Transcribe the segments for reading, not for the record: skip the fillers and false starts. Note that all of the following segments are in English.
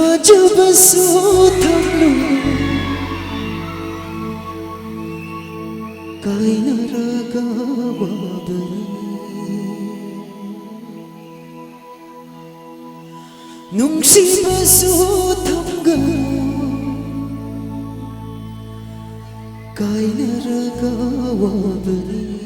타져봐서 탐로 가이나라가 와버린 농시봐서 탐가 가이나라가 와버린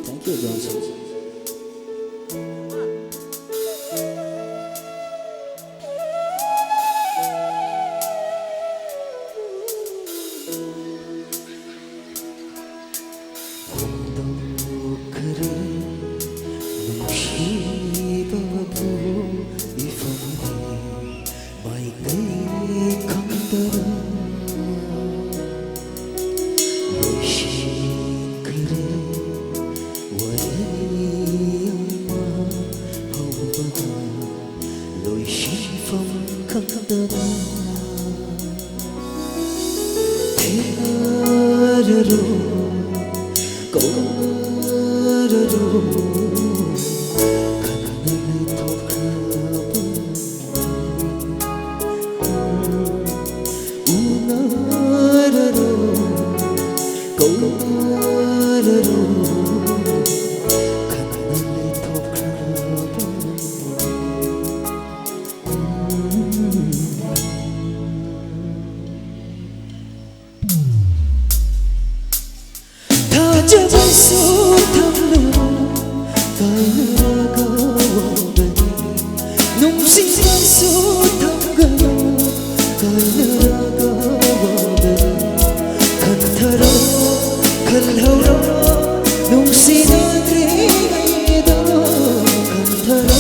Thank you, Johnson. 타져봐서 탐로 가이나라가 와버린 농시봐서 탐가 가이나라가 와버린 간타로 갈하우로 농시나드리도 간타로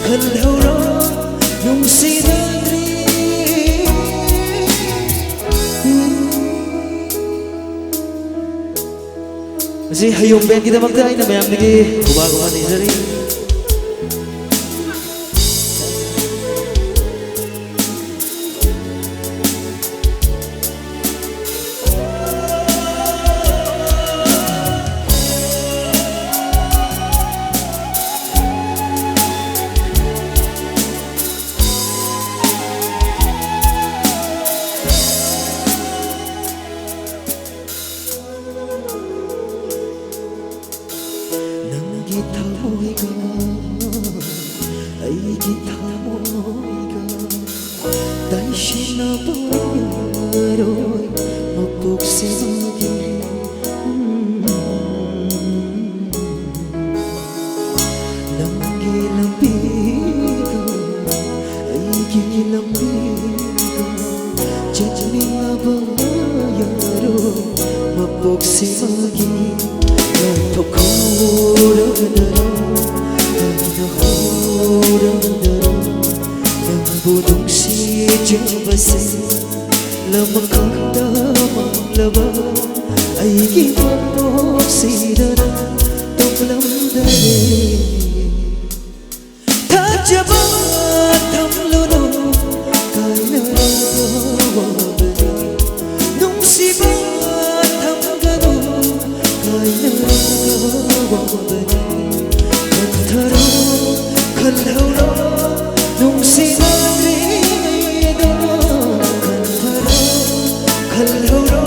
갈하우로 농시나드리 Kasi hayong band kita magdahay na mayam nagi kumakuha ni Zari. 기타모이가 아이 기타모이가 다시 나버려 먹복세하게 lambiga 아이 lambiga jadi nabayaro 먹복세하게 Budong si Jabasi Lamang kanda maglaba Ay gimapok sinara Tuklam dali Tajaba tamlono Kainaraga wabali Nung siba tamgano Kainaraga wabali Kantaro kalhauro Nung sinagrido Kantaro kalhauro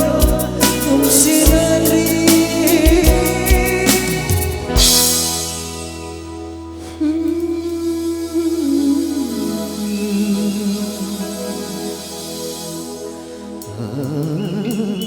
Nung sinagrido Ah